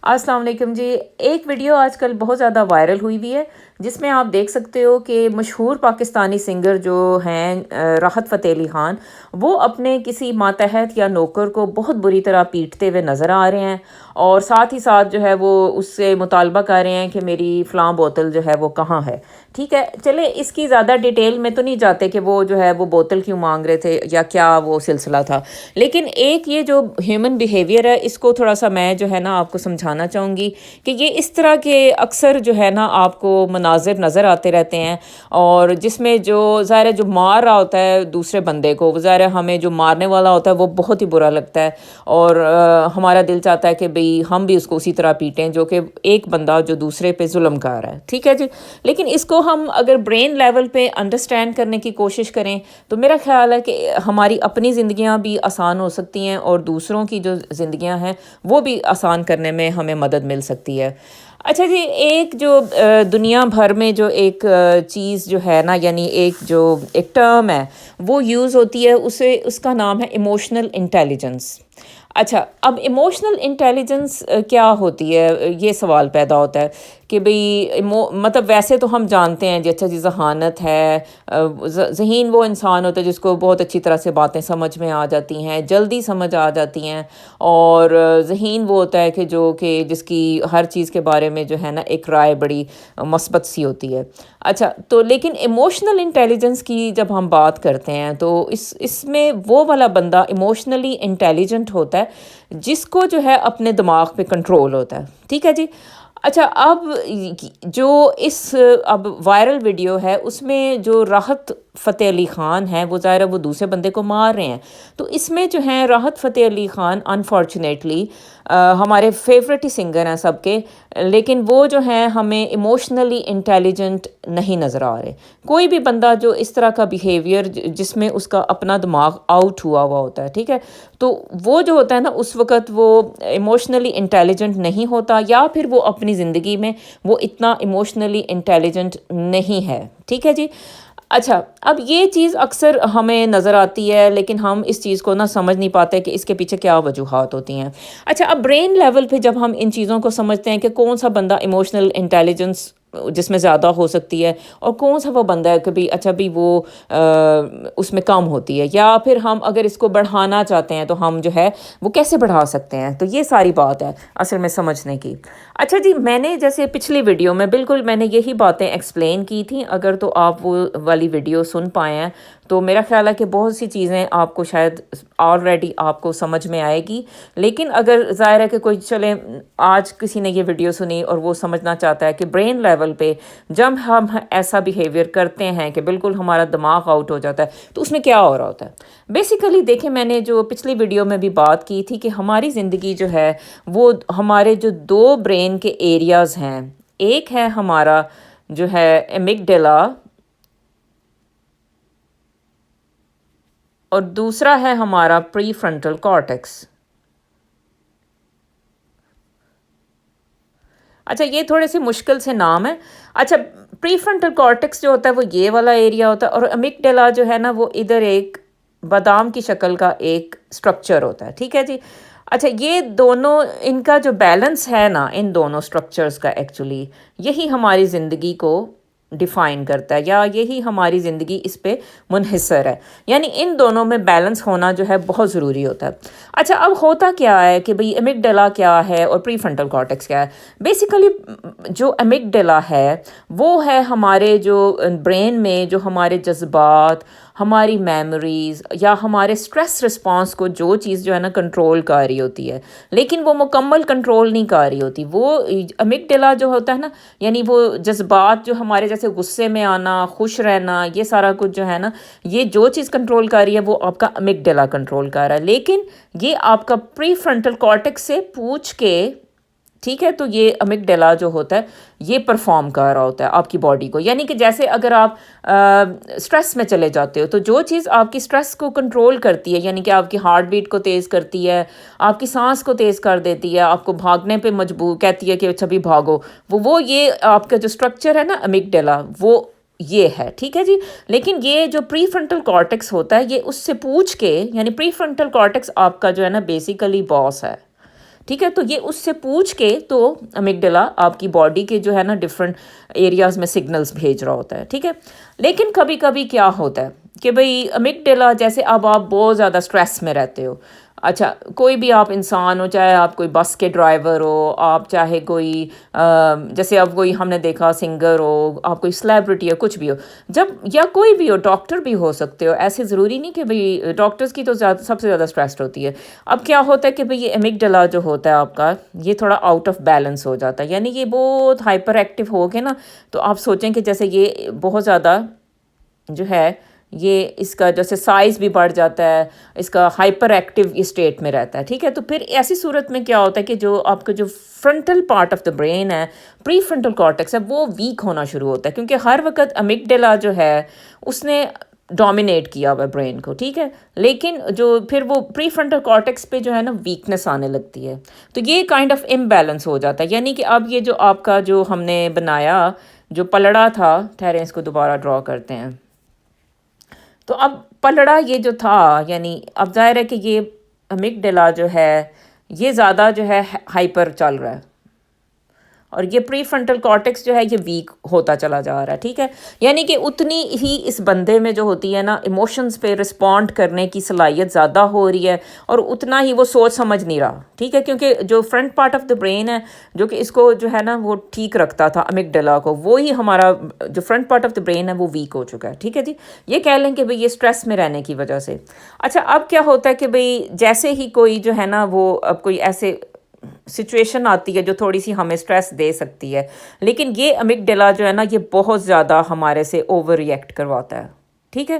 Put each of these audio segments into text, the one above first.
السلام علیکم جی. ایک ویڈیو آج کل بہت زیادہ وائرل ہوئی ہے جس میں آپ دیکھ سکتے ہو کہ مشہور پاکستانی سنگر جو ہیں راحت فتح علی خان، وہ اپنے کسی ماتحت یا نوکر کو بہت بری طرح پیٹتے ہوئے نظر آ رہے ہیں، اور ساتھ ہی ساتھ جو ہے وہ اس سے مطالبہ کر رہے ہیں کہ میری فلاں بوتل جو ہے وہ کہاں ہے. ٹھیک ہے، چلے اس کی زیادہ ڈیٹیل میں تو نہیں جاتے کہ وہ جو ہے وہ بوتل کیوں مانگ رہے تھے یا کیا وہ سلسلہ تھا، لیکن ایک یہ جو ہیومن بیہیویئر ہے اس کو تھوڑا سا میں جو ہے نا آپ کو سمجھانا چاہوں گی کہ یہ اس طرح کے اکثر جو ہے نا آپ کو مناظر نظر آتے رہتے ہیں، اور جس میں جو ظاہر ہے جو مار رہا ہوتا ہے دوسرے بندے کو، ظاہر ہے ہمیں جو مارنے والا ہوتا ہے وہ بہت ہی برا لگتا ہے، اور ہمارا دل چاہتا ہے کہ بھئی ہم بھی اس کو اسی طرح پیٹیں جو کہ ایک بندہ جو دوسرے پہ ظلم کر رہا ہے. ٹھیک ہے جی، لیکن اس کو ہم اگر برین لیول پہ انڈرسٹینڈ کرنے کی کوشش کریں تو میرا خیال ہے کہ ہماری اپنی زندگیاں بھی آسان ہو سکتی ہیں اور دوسروں کی جو زندگیاں ہیں وہ بھی آسان کرنے میں ہمیں مدد مل سکتی ہے. اچھا جی، ایک جو دنیا بھر میں جو ایک چیز جو ہے نا، یعنی ایک ٹرم ہے وہ یوز ہوتی ہے، اس کا نام ہے ایموشنل انٹیلیجنس. اچھا، اب ایموشنل انٹیلیجنس کیا ہوتی ہے، یہ سوال پیدا ہوتا ہے کہ بھئی مطلب ویسے تو ہم جانتے ہیں جی، اچھا جی ذہانت ہے، ذہین وہ انسان ہوتا ہے جس کو بہت اچھی طرح سے باتیں سمجھ میں آ جاتی ہیں، جلدی سمجھ آ جاتی ہیں، اور ذہین وہ ہوتا ہے کہ جس کی ہر چیز کے بارے میں جو ہے نا ایک رائے بڑی مثبت سی ہوتی ہے. اچھا تو لیکن ایموشنل انٹیلیجنس کی جب ہم بات کرتے ہیں تو اس میں وہ والا بندہ ایموشنلی انٹیلیجنٹ ہوتا ہے جس کو جو ہے اپنے دماغ پہ کنٹرول ہوتا ہے. ٹھیک ہے جی. اچھا، اب وائرل ویڈیو ہے اس میں جو راحت فتح علی خان ہے وہ ظاہر ہے وہ دوسرے بندے کو مار رہے ہیں، تو اس میں جو ہیں راحت فتح علی خان انفارچونیٹلی ہمارے فیوریٹ ہی سنگر ہیں سب کے، لیکن وہ جو ہیں ہمیں ایموشنلی انٹیلیجنٹ نہیں نظر آ رہے. کوئی بھی بندہ جو اس طرح کا بیہیویئر جس میں اس کا اپنا دماغ آؤٹ ہوا ہوتا ہے، ٹھیک ہے، تو وہ جو ہوتا ہے نا اس وقت وہ ایموشنلی انٹیلیجنٹ نہیں ہوتا، یا پھر وہ اپنی زندگی میں وہ اتنا ایموشنلی انٹیلیجنٹ نہیں ہے. ٹھیک ہے جی. اچھا، اب یہ چیز اکثر ہمیں نظر آتی ہے لیکن ہم اس چیز کو نہ سمجھ نہیں پاتے کہ اس کے پیچھے کیا وجوہات ہوتی ہیں. اچھا، اب برین لیول پہ جب ہم ان چیزوں کو سمجھتے ہیں کہ کون سا بندہ ایموشنل انٹیلیجنس جس میں زیادہ ہو سکتی ہے اور کون سا وہ بندہ ہے کہ بھی اچھا بھی وہ اس میں کم ہوتی ہے، یا پھر ہم اگر اس کو بڑھانا چاہتے ہیں تو ہم جو ہے وہ کیسے بڑھا سکتے ہیں، تو یہ ساری بات ہے اصل میں سمجھنے کی. اچھا جی، میں نے جیسے پچھلی ویڈیو میں بالکل میں نے یہی باتیں ایکسپلین کی تھیں، اگر تو آپ وہ والی ویڈیو سن پائے ہیں تو میرا خیال ہے کہ بہت سی چیزیں آپ کو شاید آلریڈی آپ کو سمجھ میں آئے گی. لیکن اگر ظاہر ہے کہ کوئی چلے آج کسی نے یہ ویڈیو سنی اور وہ سمجھنا چاہتا ہے کہ برین لیول پہ جب ہم ایسا بیہیویئر کرتے ہیں کہ بالکل ہمارا دماغ آؤٹ ہو جاتا ہے تو اس میں کیا ہو رہا ہوتا ہے. بیسیکلی دیکھیں، میں نے جو پچھلی ویڈیو میں بھی بات کی تھی کہ ہماری زندگی جو ہے وہ ہمارے جو دو برین کے ایریاز ہیں، ایک ہے ہمارا جو ہے ایمگڈیلا اور دوسرا ہے ہمارا پری فرنٹل کارٹیکس. اچھا، یہ تھوڑے سے مشکل سے نام ہے. اچھا، پری فرنٹل کارٹیکس جو ہوتا ہے وہ یہ والا ایریا ہوتا ہے، اور امیگڈیلا جو ہے نا وہ ادھر ایک بادام کی شکل کا ایک سٹرکچر ہوتا ہے. ٹھیک ہے جی. اچھا، یہ دونوں ان کا جو بیلنس ہے نا ان دونوں سٹرکچرز کا، ایکچولی یہی ہماری زندگی کو ڈیفائن کرتا ہے، یا یہی ہماری زندگی اس پہ منحصر ہے، یعنی ان دونوں میں بیلنس ہونا جو ہے بہت ضروری ہوتا ہے. اچھا، اب ہوتا کیا ہے کہ بھئی ایمگڈیلا کیا ہے اور پری فرنٹل کارٹیکس کیا ہے. بیسیکلی جو ایمگڈیلا ہے وہ ہے ہمارے جو برین میں جو ہمارے جذبات، ہماری میموریز یا ہمارے سٹریس رسپانس کو جو چیز جو ہے نا کنٹرول کر رہی ہوتی ہے، لیکن وہ مکمل کنٹرول نہیں کر رہی ہوتی. وہ امیگڈیلا جو ہوتا ہے نا، یعنی وہ جذبات جو ہمارے جیسے غصے میں آنا، خوش رہنا، یہ سارا کچھ جو ہے نا، یہ جو چیز کنٹرول کر رہی ہے وہ آپ کا امیگڈیلا کنٹرول کر رہا ہے، لیکن یہ آپ کا پری فرنٹل کارٹیکس سے پوچھ کے، ٹھیک ہے، تو یہ امیگڈیلا جو ہوتا ہے یہ پرفارم کر رہا ہوتا ہے آپ کی باڈی کو. یعنی کہ جیسے اگر آپ سٹریس میں چلے جاتے ہو تو جو چیز آپ کی سٹریس کو کنٹرول کرتی ہے، یعنی کہ آپ کی ہارٹ بیٹ کو تیز کرتی ہے، آپ کی سانس کو تیز کر دیتی ہے، آپ کو بھاگنے پہ مجبور کہتی ہے کہ اچھا بھی بھاگو، وہ یہ آپ کا جو سٹرکچر ہے نا امیگڈیلا وہ یہ ہے. ٹھیک ہے جی. لیکن یہ جو پری فرنٹل کارٹیکس ہوتا ہے یہ اس سے پوچھ کے، یعنی پری فرنٹل کارٹیکس آپ کا جو ہے نا بیسیکلی باس ہے. ٹھیک ہے. تو یہ اس سے پوچھ کے تو امیگڈلا آپ کی باڈی کے جو ہے نا ڈفرینٹ ایریاز میں سگنلز بھیج رہا ہوتا ہے. ٹھیک ہے. لیکن کبھی کبھی کیا ہوتا ہے کہ بھئی امیگڈلا جیسے اب آپ بہت زیادہ اسٹریس میں رہتے ہو. اچھا کوئی بھی آپ انسان ہو, چاہے آپ کوئی بس کے ڈرائیور ہو, آپ چاہے کوئی جیسے اب کوئی ہم نے دیکھا سنگر ہو, آپ کوئی سلیبریٹی ہو, کچھ بھی ہو, جب یا کوئی بھی ہو, ڈاکٹر بھی ہو سکتے ہو, ایسے ضروری نہیں کہ بھئی ڈاکٹرز کی تو سب سے زیادہ اسٹریسڈ ہوتی ہے. اب کیا ہوتا ہے کہ بھئی یہ امیگڈلا جو ہوتا ہے آپ کا, یہ تھوڑا آؤٹ آف بیلنس ہو جاتا ہے, یعنی یہ بہت ہائپر ایکٹیو ہو کے نا, تو آپ سوچیں کہ جیسے یہ بہت زیادہ جو ہے یہ اس کا جیسے سائز بھی بڑھ جاتا ہے, اس کا ہائپر ایکٹیو اسٹیٹ میں رہتا ہے. ٹھیک ہے. تو پھر ایسی صورت میں کیا ہوتا ہے کہ جو آپ کا جو frontal part of the brain ہے, پری فرنٹل کارٹیکس ہے, وہ ویک ہونا شروع ہوتا ہے, کیونکہ ہر وقت امیگڈلا جو ہے اس نے ڈومینیٹ کیا ہوا ہے برین کو. ٹھیک ہے. لیکن جو پھر وہ پری فرنٹل کارٹیکس پہ جو ہے نا ویکنس آنے لگتی ہے, تو یہ کائنڈ آف امبیلنس ہو جاتا ہے. یعنی کہ اب یہ جو آپ کا جو ہم نے بنایا جو پلڑا تھا, ٹھہریں اس کو دوبارہ ڈرا کرتے ہیں. تو اب پلڑا یہ جو تھا, یعنی اب ظاہر ہے کہ یہ امیگڈلا جو ہے یہ زیادہ جو ہے ہائپر چل رہا ہے, اور یہ پری فرنٹل کارٹیکس جو ہے یہ ویک ہوتا چلا جا رہا ہے. ٹھیک ہے. یعنی کہ اتنی ہی اس بندے میں جو ہوتی ہے نا ایموشنز پہ رسپونڈ کرنے کی صلاحیت زیادہ ہو رہی ہے, اور اتنا ہی وہ سوچ سمجھ نہیں رہا. ٹھیک ہے. کیونکہ جو front part of the brain ہے جو کہ اس کو جو ہے نا وہ ٹھیک رکھتا تھا امیگڈلا کو, وہی ہمارا جو front part of the brain ہے وہ ویک ہو چکا ہے. ٹھیک ہے جی. یہ کہہ لیں کہ بھئی یہ اسٹریس میں رہنے کی وجہ سے. اچھا اب کیا ہوتا ہے کہ بھئی جیسے ہی کوئی جو ہے نا وہ اب کوئی ایسے سچویشن آتی ہے جو تھوڑی سی ہمیں سٹریس دے سکتی ہے, لیکن یہ امیگڈلا جو ہے نا یہ بہت زیادہ ہمارے سے اوور ری ایکٹ کرواتا ہے. ٹھیک ہے.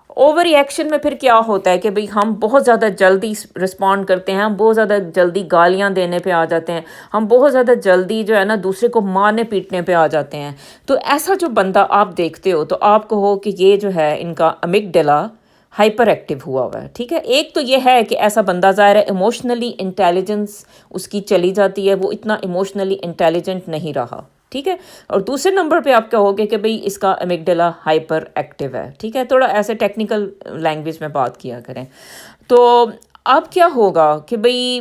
اوور ری ایکشن میں پھر کیا ہوتا ہے کہ بھئی ہم بہت زیادہ جلدی رسپونڈ کرتے ہیں, ہم بہت زیادہ جلدی گالیاں دینے پہ آ جاتے ہیں, ہم بہت زیادہ جلدی جو ہے نا دوسرے کو مارنے پیٹنے پہ آ جاتے ہیں. تو ایسا جو بندہ آپ دیکھتے ہو تو آپ کہو کہ یہ جو ہے ان کا امیگڈلا ہائپر ایکٹیو ہوا ہوا ہے. ٹھیک ہے. ایک تو یہ ہے کہ ایسا بندہ ظاہر ہے ایموشنلی انٹیلیجنس اس کی چلی جاتی ہے, وہ اتنا ایموشنلی انٹیلیجنٹ نہیں رہا. ٹھیک ہے. اور دوسرے نمبر پہ آپ کہو گے کہ بھئی اس کا امیگڈلا ہائپر ایکٹیو ہے. ٹھیک ہے. تھوڑا ایسے ٹیکنیکل لینگویج میں بات کیا کریں. تو اب کیا ہوگا کہ بھئی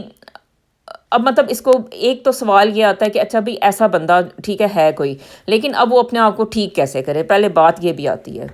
اب مطلب اس کو ایک تو سوال یہ آتا ہے کہ اچھا بھئی ایسا بندہ ٹھیک ہے کوئی, لیکن اب وہ اپنے آپ کو ٹھیک کیسے کرے, پہلے بات یہ بھی آتی ہے.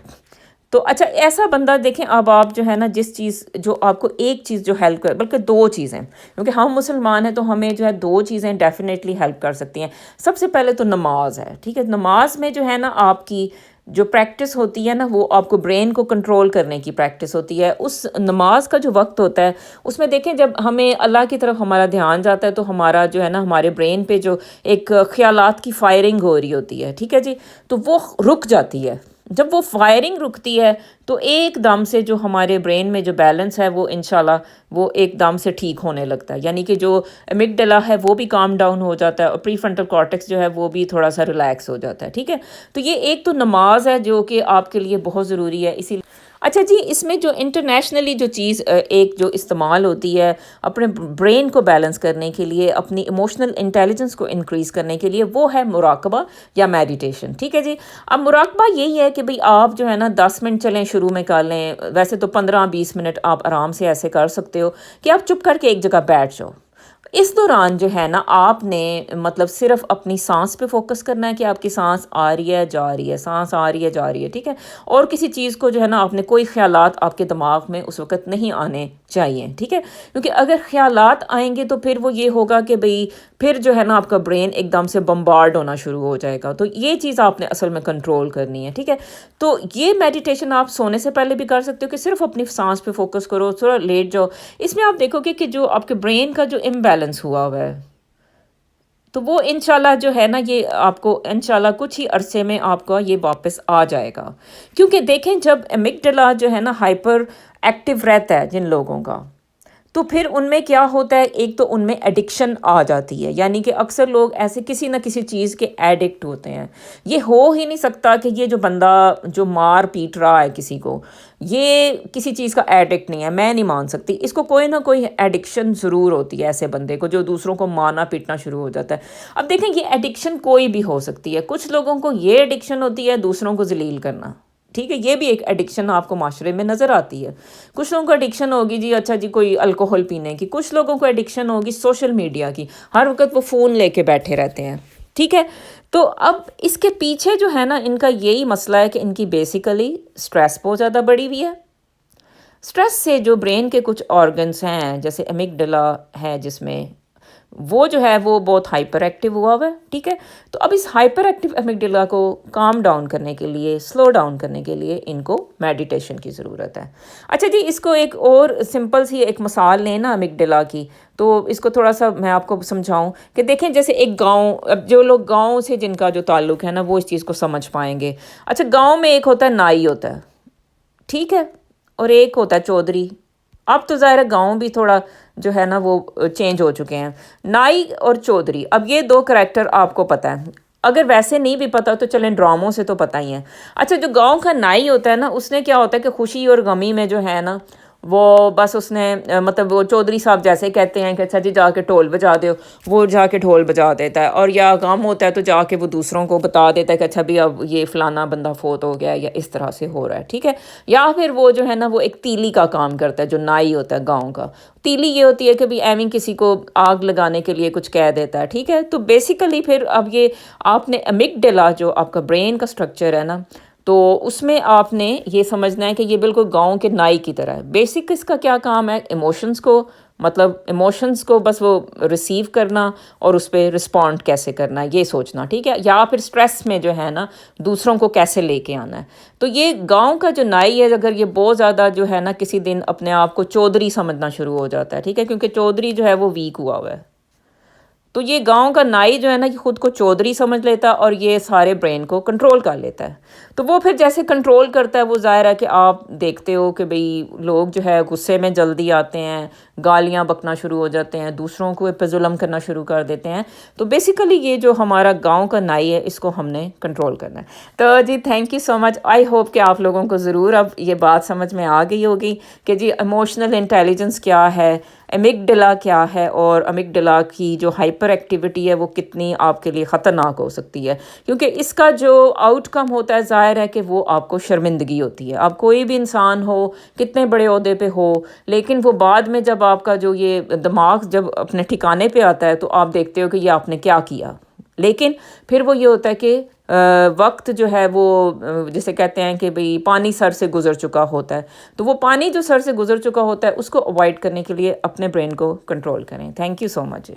تو اچھا ایسا بندہ دیکھیں, اب آپ جو ہے نا جس چیز جو آپ کو ایک چیز جو ہیلپ کر, بلکہ دو چیزیں, کیونکہ ہم مسلمان ہیں تو ہمیں جو ہے دو چیزیں ڈیفینیٹلی ہیلپ کر سکتی ہیں. سب سے پہلے تو نماز ہے. ٹھیک ہے. نماز میں جو ہے نا آپ کی جو پریکٹس ہوتی ہے نا وہ آپ کو برین کو کنٹرول کرنے کی پریکٹس ہوتی ہے. اس نماز کا جو وقت ہوتا ہے اس میں دیکھیں جب ہمیں اللہ کی طرف ہمارا دھیان جاتا ہے تو ہمارا جو ہے نا ہمارے برین پہ جو ایک خیالات کی فائرنگ ہو رہی ہوتی ہے. ٹھیک ہے جی. تو وہ رک جاتی ہے. جب وہ فائرنگ رکتی ہے تو ایک دم سے جو ہمارے برین میں جو بیلنس ہے وہ انشاءاللہ وہ ایک دم سے ٹھیک ہونے لگتا ہے. یعنی کہ جو امیگڈلا ہے وہ بھی کام ڈاؤن ہو جاتا ہے, اور پری فرنٹل کارٹیکس جو ہے وہ بھی تھوڑا سا ریلیکس ہو جاتا ہے. ٹھیک ہے. تو یہ ایک تو نماز ہے جو کہ آپ کے لیے بہت ضروری ہے. اسی اچھا جی, اس میں جو انٹرنیشنلی جو چیز ایک جو استعمال ہوتی ہے اپنے برین کو بیلنس کرنے کے لیے, اپنی ایموشنل انٹیلیجنس کو انکریز کرنے کے لیے, وہ ہے مراقبہ یا میڈیٹیشن. ٹھیک ہے جی. اب مراقبہ یہی ہے کہ بھئی آپ جو ہے نا 10 منٹ چلیں شروع میں کر لیں, ویسے تو 15-20 منٹ آپ آرام سے ایسے کر سکتے ہو کہ آپ چپ کر کے ایک جگہ بیٹھ جاؤ. اس دوران جو ہے نا آپ نے مطلب صرف اپنی سانس پہ فوکس کرنا ہے کہ آپ کی سانس آ رہی ہے جا رہی ہے, سانس آ رہی ہے جا رہی ہے. ٹھیک ہے. اور کسی چیز کو جو ہے نا آپ نے کوئی خیالات آپ کے دماغ میں اس وقت نہیں آنے چاہیے. ٹھیک ہے. کیونکہ اگر خیالات آئیں گے تو پھر وہ یہ ہوگا کہ بھئی پھر جو ہے نا آپ کا برین ایک دم سے بمبارڈ ہونا شروع ہو جائے گا. تو یہ چیز آپ نے اصل میں کنٹرول کرنی ہے. ٹھیک ہے. تو یہ میڈیٹیشن آپ سونے سے پہلے بھی کر سکتے ہو کہ صرف اپنی سانس پہ فوکس کرو, تھوڑا لیٹ جاؤ. اس میں آپ دیکھو گے کہ جو آپ کے برین کا جو امبیلنس ہوا ہوا ہے تو وہ انشاءاللہ جو ہے نا یہ آپ کو انشاءاللہ کچھ ہی عرصے میں آپ کا یہ واپس آ جائے گا. کیونکہ دیکھیں جب امیگڈلا جو ہے نا ہائپر ایکٹیو رہتا ہے جن لوگوں کا, تو پھر ان میں کیا ہوتا ہے, ایک تو ان میں ایڈکشن آ جاتی ہے. یعنی کہ اکثر لوگ ایسے کسی نہ کسی چیز کے ایڈکٹ ہوتے ہیں. یہ ہو ہی نہیں سکتا کہ یہ جو بندہ جو مار پیٹ رہا ہے کسی کو, یہ کسی چیز کا ایڈکٹ نہیں ہے. میں نہیں مان سکتی. اس کو کوئی نہ کوئی ایڈکشن ضرور ہوتی ہے ایسے بندے کو جو دوسروں کو مارنا پیٹنا شروع ہو جاتا ہے. اب دیکھیں یہ ایڈکشن کوئی بھی ہو سکتی ہے. کچھ لوگوں کو یہ ایڈکشن ہوتی ہے دوسروں کو ذلیل کرنا. ٹھیک ہے، یہ بھی ایک ایڈکشن آپ کو معاشرے میں نظر آتی ہے. کچھ لوگوں کو ایڈکشن ہوگی جی اچھا جی کوئی الکوہل پینے کی، کچھ لوگوں کو ایڈکشن ہوگی سوشل میڈیا کی، ہر وقت وہ فون لے کے بیٹھے رہتے ہیں. ٹھیک ہے، تو اب اس کے پیچھے جو ہے نا ان کا یہی مسئلہ ہے کہ ان کی بیسیکلی سٹریس بہت زیادہ بڑھی ہوئی ہے. سٹریس سے جو برین کے کچھ آرگنس ہیں جیسے امیگڈلا ہے جس میں وہ جو ہے وہ بہت ہائپر ایکٹیو ہوا ہے. ٹھیک ہے، تو اب اس ہائپر ایکٹیو امیگڈلا کو کام ڈاؤن کرنے کے لیے، سلو ڈاؤن کرنے کے لیے ان کو میڈیٹیشن کی ضرورت ہے. اچھا جی، اس کو ایک اور سمپل سی ایک مثال لیں نا امیگڈلا کی، تو اس کو تھوڑا سا میں آپ کو سمجھاؤں کہ دیکھیں جیسے ایک گاؤں، اب جو لوگ گاؤں سے جن کا جو تعلق ہے نا وہ اس چیز کو سمجھ پائیں گے. اچھا، گاؤں میں ایک ہوتا ہے نائی ہوتا ہے، ٹھیک ہے، اور ایک ہوتا ہے چودھری. اب تو ظاہر ہے گاؤں بھی تھوڑا جو ہے نا وہ چینج ہو چکے ہیں. نائی اور چودھری، اب یہ دو کریکٹر آپ کو پتہ ہے، اگر ویسے نہیں بھی پتہ تو چلیں ڈراموں سے تو پتہ ہی ہے. اچھا، جو گاؤں کا نائی ہوتا ہے نا اس نے کیا ہوتا ہے کہ خوشی اور غمی میں جو ہے نا وہ بس اس نے مطلب وہ چودھری صاحب جیسے کہتے ہیں کہ اچھا جی جا کے ڈھول بجا دو، وہ جا کے ڈھول بجا دیتا ہے. اور یا غم ہوتا ہے تو جا کے وہ دوسروں کو بتا دیتا ہے کہ اچھا بھی اب یہ فلانا بندہ فوت ہو گیا یا اس طرح سے ہو رہا ہے. ٹھیک ہے، یا پھر وہ جو ہے نا وہ ایک تیلی کا کام کرتا ہے جو نائی ہوتا ہے گاؤں کا. تیلی یہ ہوتی ہے کہ بھی ایویں کسی کو آگ لگانے کے لیے کچھ کہہ دیتا ہے. ٹھیک ہے، تو بیسیکلی پھر اب یہ آپ نے امیگڈلا جو آپ کا برین کا سٹرکچر ہے نا، تو اس میں آپ نے یہ سمجھنا ہے کہ یہ بالکل گاؤں کے نائی کی طرح ہے. بیسک اس کا کیا کام ہے، ایموشنز کو مطلب ایموشنز کو بس وہ ریسیو کرنا اور اس پہ رسپونڈ کیسے کرنا ہے یہ سوچنا. ٹھیک ہے، یا پھر سٹریس میں جو ہے نا دوسروں کو کیسے لے کے آنا ہے. تو یہ گاؤں کا جو نائی ہے اگر یہ بہت زیادہ جو ہے نا کسی دن اپنے آپ کو چودھری سمجھنا شروع ہو جاتا ہے. ٹھیک ہے، کیونکہ چودھری جو ہے وہ ویک ہوا ہوا ہے، تو یہ گاؤں کا نائی جو ہے نا یہ خود کو چودھری سمجھ لیتا ہے اور یہ سارے برین کو کنٹرول کر لیتا ہے. تو وہ پھر جیسے کنٹرول کرتا ہے وہ ظاہر ہے کہ آپ دیکھتے ہو کہ بھئی لوگ جو ہے غصے میں جلدی آتے ہیں، گالیاں بکنا شروع ہو جاتے ہیں، دوسروں کو پہ ظلم کرنا شروع کر دیتے ہیں. تو بیسیکلی یہ جو ہمارا گاؤں کا نائی ہے اس کو ہم نے کنٹرول کرنا ہے. تو جی thank you so much. I hope کہ آپ لوگوں کو ضرور اب یہ بات سمجھ میں آ گئی ہوگی کہ جی ایموشنل انٹیلیجنس کیا ہے، امیگڈلا کیا ہے، اور امیگڈلا کی جو ہائپر ایکٹیویٹی ہے وہ کتنی آپ کے لیے خطرناک ہو سکتی ہے. کیونکہ اس کا جو آؤٹ کم ہوتا ہے ظاہر ہے کہ وہ آپ کو شرمندگی ہوتی ہے. آپ کوئی بھی انسان ہو، کتنے بڑے عہدے پہ ہو، لیکن وہ بعد میں جب آپ کا جو یہ دماغ جب اپنے ٹھکانے پہ آتا ہے تو آپ دیکھتے ہو کہ یہ آپ نے کیا کیا. لیکن پھر وہ یہ ہوتا ہے کہ وقت جو ہے وہ جسے کہتے ہیں کہ بھئی پانی سر سے گزر چکا ہوتا ہے، تو وہ پانی جو سر سے گزر چکا ہوتا ہے اس کو اوائڈ کرنے کے لیے اپنے برین کو کنٹرول کریں. Thank you so much.